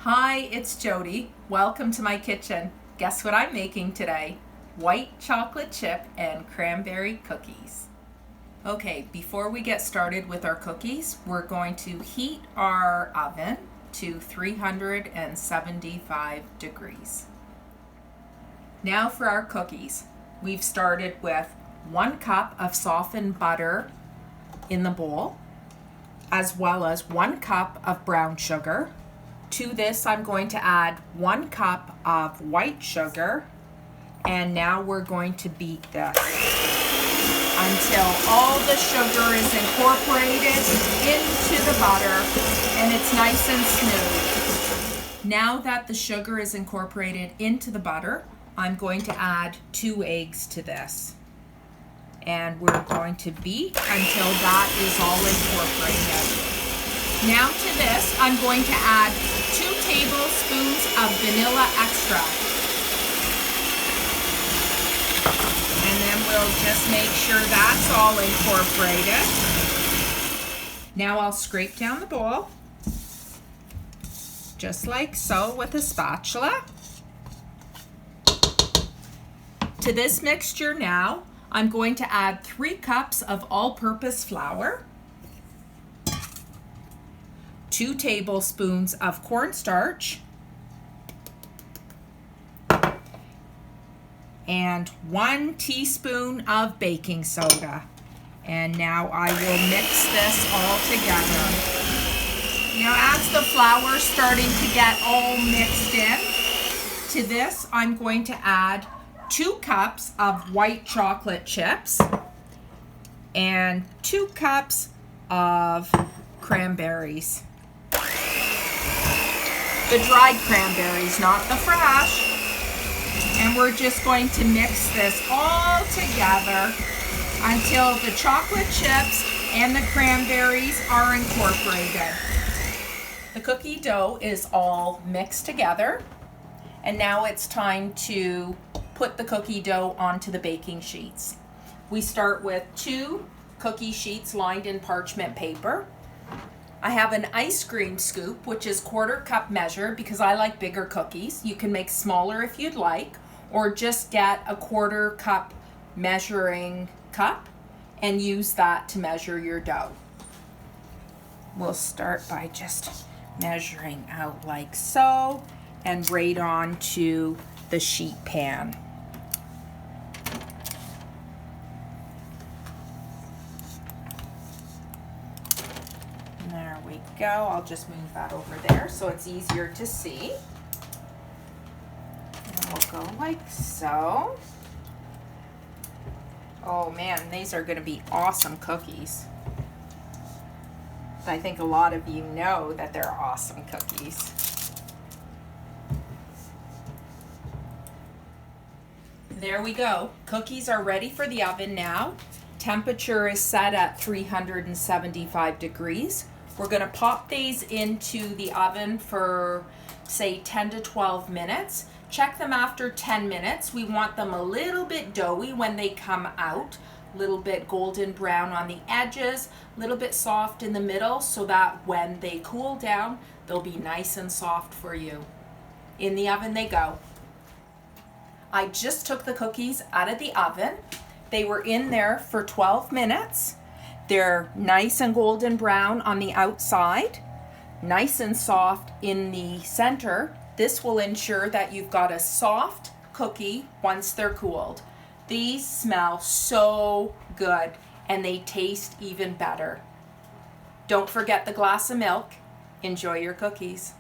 Hi, it's Jodi. Welcome to my kitchen. Guess what I'm making today? White chocolate chip and cranberry cookies. Okay, before we get started with our cookies, we're going to heat our oven to 375 degrees. Now for our cookies. We've started with 1 cup of softened butter in the bowl, as well as 1 cup of brown sugar. To this, I'm going to add 1 cup of white sugar, and now we're going to beat this until all the sugar is incorporated into the butter and it's nice and smooth. Now that the sugar is incorporated into the butter, I'm going to add 2 eggs to this. And we're going to beat until that is all incorporated. Now to this, I'm going to add 2 tablespoons of vanilla extract. And then we'll just make sure that's all incorporated. Now I'll scrape down the bowl, just like so with a spatula. To this mixture now, I'm going to add 3 cups of all-purpose flour, 2 tablespoons of cornstarch, and 1 teaspoon of baking soda. And now I will mix this all together. Now as the flour is starting to get all mixed in, to this I'm going to add 2 cups of white chocolate chips and 2 cups of cranberries. The dried cranberries, not the fresh. And we're just going to mix this all together until the chocolate chips and the cranberries are incorporated. The cookie dough is all mixed together, and now it's time to put the cookie dough onto the baking sheets. We start with 2 cookie sheets lined in parchment paper. I have an ice cream scoop, which is 1/4 cup measure because I like bigger cookies. You can make smaller if you'd like, or just get a 1/4 cup measuring cup and use that to measure your dough. We'll start by just measuring out like so and right on to the sheet pan. There we go. I'll just move that over there so it's easier to see. And we'll go like so. Oh man, these are going to be awesome cookies. I think a lot of you know that they're awesome cookies. There we go. Cookies are ready for the oven now. Temperature is set at 375 degrees. We're going to pop these into the oven for, say, 10 to 12 minutes. Check them after 10 minutes. We want them a little bit doughy when they come out, a little bit golden brown on the edges, a little bit soft in the middle, so that when they cool down, they'll be nice and soft for you. In the oven they go. I just took the cookies out of the oven. They were in there for 12 minutes. They're nice and golden brown on the outside, nice and soft in the center. This will ensure that you've got a soft cookie once they're cooled. These smell so good and they taste even better. Don't forget the glass of milk. Enjoy your cookies.